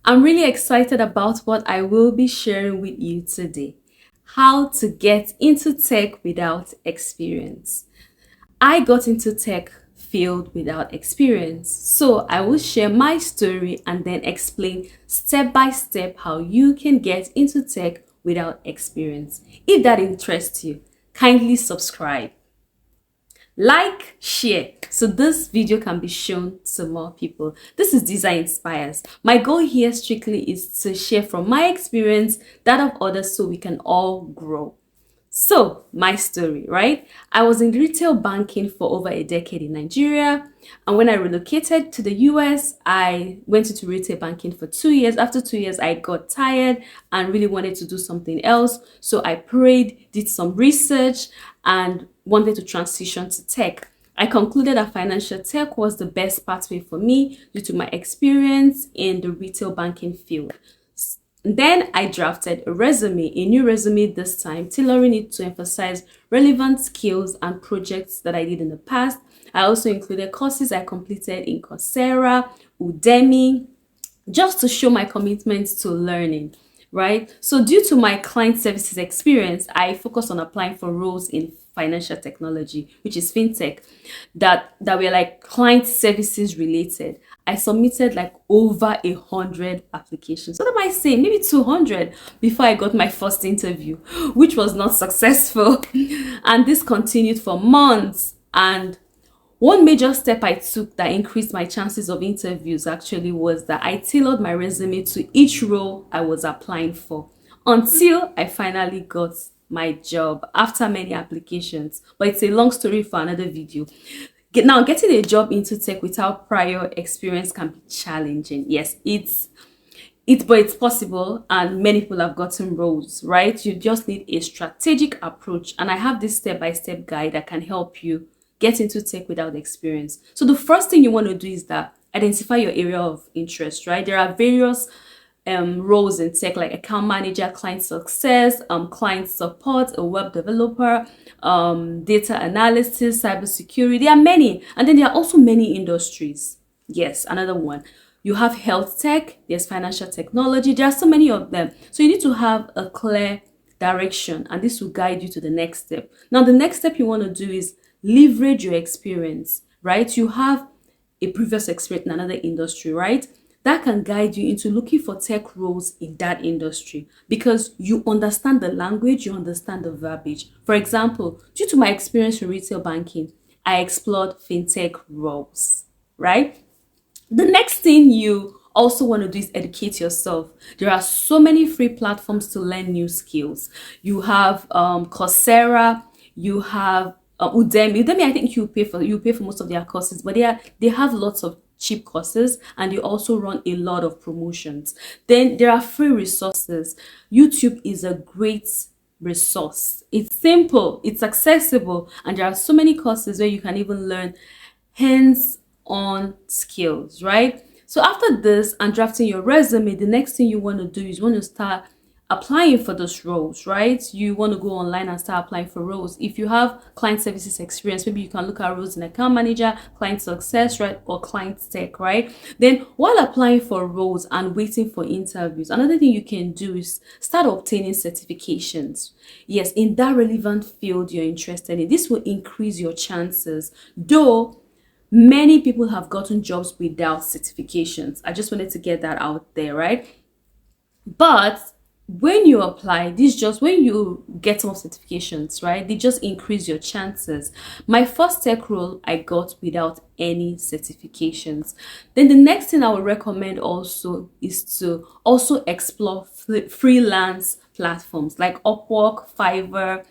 I'm really excited about what I will be sharing with you today. How to get into tech without experience. I got into tech field without experience. So I will share my story and then explain step by step how you can get into tech without experience. If that interests you, kindly subscribe, like, share, so this video can be shown to more people. This is Design Inspires. My goal here strictly is to share from my experience, that of others, so we can all grow. So, my story, right? I was in retail banking for over a decade in Nigeria. And when I relocated to the US, I went into retail banking for 2 years. After 2 years, I got tired and really wanted to do something else. So I prayed, did some research, and wanted to transition to tech. I concluded that financial tech was the best pathway for me due to my experience in the retail banking field. Then I drafted a new resume this time, tailoring it to emphasize relevant skills and projects that I did in the past. I also included courses I completed in Coursera, Udemy, just to show my commitment to learning, right? So due to my client services experience, I focused on applying for roles in financial technology, which is fintech, that were like client services related. I submitted like over 100 applications. What am I saying? Maybe 200 before I got my first interview, which was not successful. And this continued for months. And one major step I took that increased my chances of interviews actually was that I tailored my resume to each role I was applying for until I finally got my job after many applications. But it's a long story for another video. Now, getting a job into tech without prior experience can be challenging. Yes, but it's possible, and many people have gotten roles, right? You just need a strategic approach, and I have this step-by-step guide that can help you get into tech without experience. So the first thing you want to do is that identify your area of interest, right? There are various roles in tech, like account manager, client success, client support, a web developer, data analysis, cybersecurity. There are many, and then there are also many industries. Yes, another one. You have health tech, there's financial technology. There are so many of them. So you need to have a clear direction, and this will guide you to the next step. Now, the next step you want to do is leverage your experience, right? You have a previous experience in another industry, right? That can guide you into looking for tech roles in that industry because you understand the language, you understand the verbiage. For example, due to my experience in retail banking, I explored fintech roles, right? The next thing you also want to do is educate yourself. There are so many free platforms to learn new skills. You have Coursera, you have Udemy. Udemy, I think you pay for most of their courses, but they have lots of cheap courses, and they also run a lot of promotions. Then there are free resources. YouTube is a great resource. It's simple, it's accessible, and there are so many courses where you can even learn hands-on skills, right? So after this and drafting your resume, the next thing you want to do is you want to start applying for those roles, right? You want to go online and start applying for roles. If you have client services experience, maybe you can look at roles in account manager, client success, right? Or client tech, right? Then while applying for roles and waiting for interviews, another thing you can do is start obtaining certifications. Yes, in that relevant field you're interested in. This will increase your chances, though many people have gotten jobs without certifications. I just wanted to get that out there, right? But when you apply, when you get some certifications, right, they just increase your chances. My first tech role I got without any certifications. Then the next thing I would recommend also is to also explore freelance platforms like Upwork, Fiverr.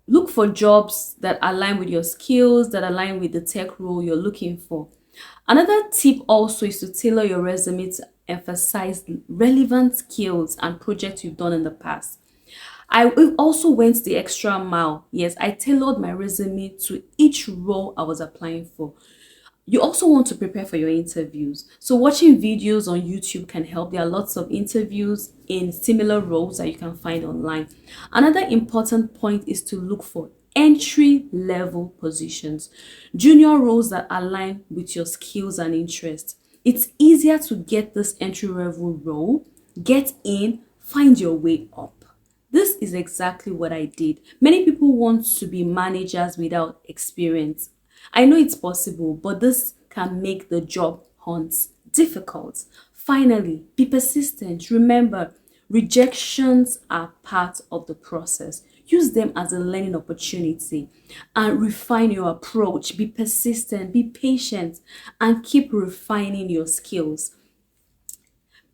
Look for jobs that align with your skills, that align with the tech role you're looking for. Another tip also is to tailor your resume to emphasize relevant skills and projects you've done in the past. I also went the extra mile. Yes, I tailored my resume to each role I was applying for. You also want to prepare for your interviews. So watching videos on YouTube can help. There are lots of interviews in similar roles that you can find online. Another important point is to look for entry-level positions, junior roles that align with your skills and interests. It's easier to get this entry level role, get in, find your way up. This is exactly what I did. Many people want to be managers without experience. I know it's possible, but this can make the job hunts difficult. Finally, be persistent. Remember, rejections are part of the process. Use them as a learning opportunity and refine your approach. Be persistent, be patient, and keep refining your skills.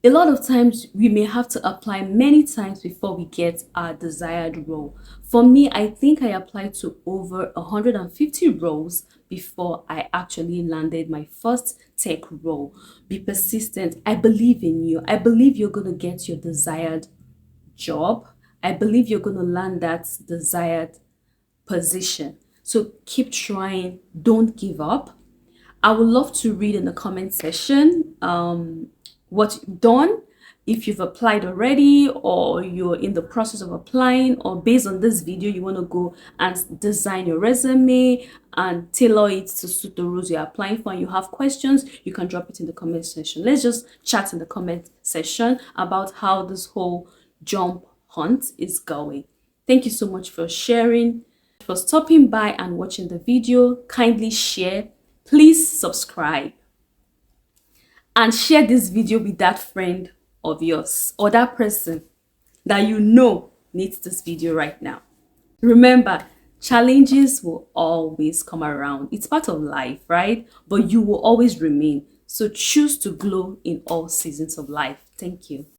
A lot of times we may have to apply many times before we get our desired role. For me, I think I applied to over 150 roles before I actually landed my first tech role. Be persistent. I believe in you. I believe you're going to get your desired job. I believe you're going to land that desired position. So keep trying. Don't give up. I would love to read in the comment section what you've done, if you've applied already or you're in the process of applying, or based on this video you want to go and design your resume and tailor it to suit the roles you're applying for, and you have questions, you can drop it in the comment section. Let's just chat in the comment section about how this whole job hunt is going. Thank you so much for sharing, for stopping by and watching the video. Kindly share, please subscribe, and share this video with that friend of yours or that person that you know needs this video right now. Remember, challenges will always come around. It's part of life, right? But you will always remain. So choose to glow in all seasons of life. Thank you.